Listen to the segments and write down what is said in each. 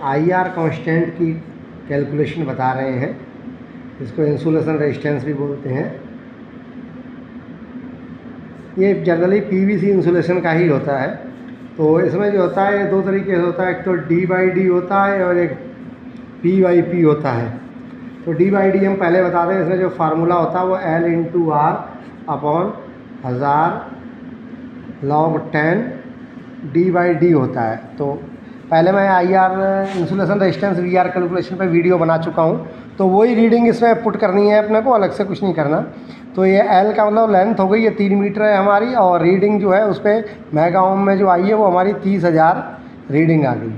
IR constant की calculation बता रहे हैं। इसको इंसुलेशन रेजिस्टेंस भी बोलते हैं। ये जनरली PVC इंसुलेशन का ही होता है। तो इसमें जो होता है ये दो तरीके से होता है, एक तो D/D होता है और एक P/P होता है। तो D/D हम पहले बता दें। इसमें जो फार्मूला होता है वो L/R/1000 log 10 D/D होता है। तो पहले मैं IR insulation resistance VR calculation पे वीडियो बना चुका हूँ, तो वही रीडिंग इसमें पुट करनी है अपने को, अलग से कुछ नहीं करना। तो ये L का मतलब लेंथ हो गई, ये 3 मीटर है हमारी, और रीडिंग जो है उस पर मेगा ओम में जो आई है वो हमारी 30,000 रीडिंग आ गई।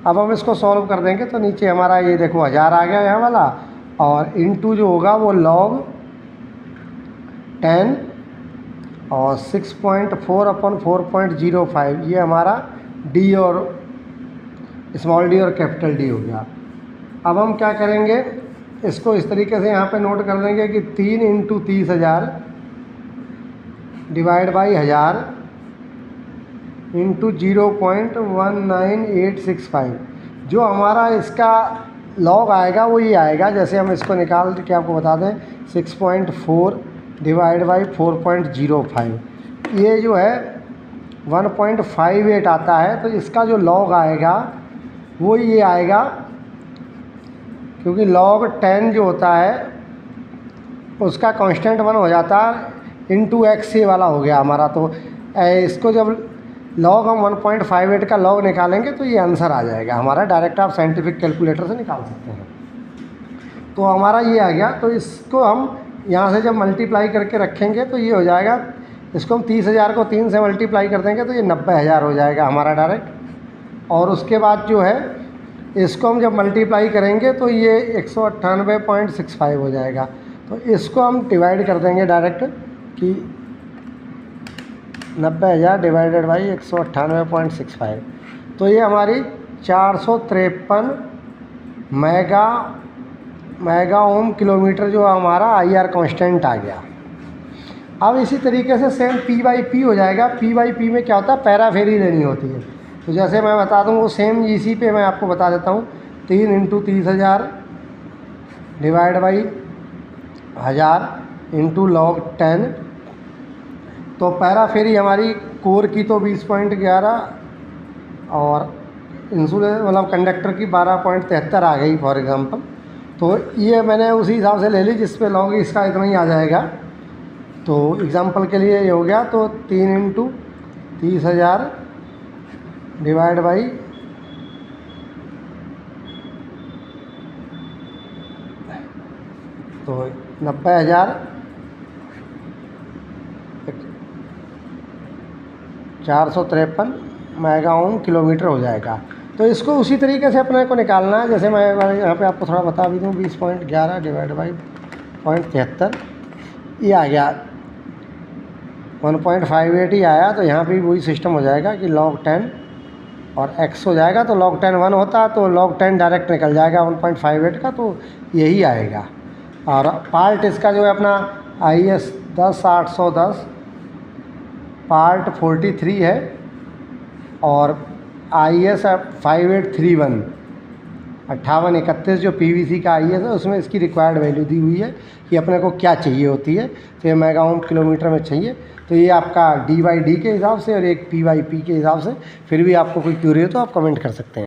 अब हम इसको सॉल्व कर देंगे तो नीचे हमारा ये देखो 1000 आ गया यहाँ वाला, और इनटू जो होगा वो log 10 और 6.4/4.05, ये हमारा D और स्मॉल d और कैपिटल D हो गया। अब हम क्या करेंगे, इसको इस तरीके से यहाँ पे नोट कर देंगे कि 3 × 30,000 डिवाइड बाई 1000 इंटू 0.19865। जो हमारा इसका लॉग आएगा वो ये आएगा। जैसे हम इसको निकाल के आपको बता दें, 6.4 डिवाइड बाई 4.05, ये जो है 1.58 आता है। तो इसका जो लॉग आएगा वो ये आएगा, क्योंकि log 10 जो होता है उसका कांस्टेंट 1 हो जाता है, इंटू x ये वाला हो गया हमारा। तो इसको जब log हम 1.58 का log निकालेंगे तो ये आंसर आ जाएगा हमारा। डायरेक्ट आप साइंटिफिक कैलकुलेटर से निकाल सकते हैं। तो हमारा ये आ गया। तो इसको हम यहाँ से जब मल्टीप्लाई करके रखेंगे तो ये हो जाएगा, इसको हम 30,000 को 3 से मल्टीप्लाई कर देंगे तो ये 90,000 हो जाएगा हमारा डायरेक्ट। और उसके बाद जो है इसको हम जब मल्टीप्लाई करेंगे तो ये 198.65 हो जाएगा। तो इसको हम डिवाइड कर देंगे डायरेक्ट कि 90,000 डिवाइडेड बाई 198.65। तो ये हमारी 453 मेगा ओम किलोमीटर जो हमारा IR कांस्टेंट आ गया। अब इसी तरीके से सेम P/P हो जाएगा। P/P में क्या होता है, पैराफेरी लेनी होती है। तो जैसे मैं बता दूं वो सेम इसी पे मैं आपको बता देता हूँ। 3 × 30,000 डिवाइड बाई 1000 इंटू log 10। तो पैराफेरी हमारी कोर की तो 20.11 और इंसुलेशन मतलब कंडक्टर की 12.73 आ गई फॉर एग्जांपल। तो ये मैंने उसी हिसाब से ले ली जिस पे log इसका इतना ही आ जाएगा। तो एग्जांपल के लिए ये हो गया। तो 3 × 30,000 divide by 90,000 453 mega ohm kilometre हो जाएगा। तो इसको उसी तरीके से अपने को निकालना है। जैसे मैं यहाँ पे आपको थोड़ा बता भी दूँ, 20.11 डिवाइड बाई 0.73 ये आ गया, 1.58 ही आया। तो यहाँ पे भी वही सिस्टम हो जाएगा कि log 10 और x हो जाएगा। तो log 10 1 होता है तो log 10 डायरेक्ट निकल जाएगा 1.58 का, तो यही आएगा। और पार्ट इसका जो है अपना IS 10810 पार्ट 43 है, और IS 5831 5831 जो PVC का IS है उसमें इसकी रिक्वायर्ड वैल्यू दी हुई है कि अपने को क्या चाहिए होती है। तो ये मेगा ओम किलोमीटर में चाहिए। तो ये आपका D/D के हिसाब से और एक P/P के हिसाब से। फिर भी आपको कोई क्यूरी हो तो आप कमेंट कर सकते हैं।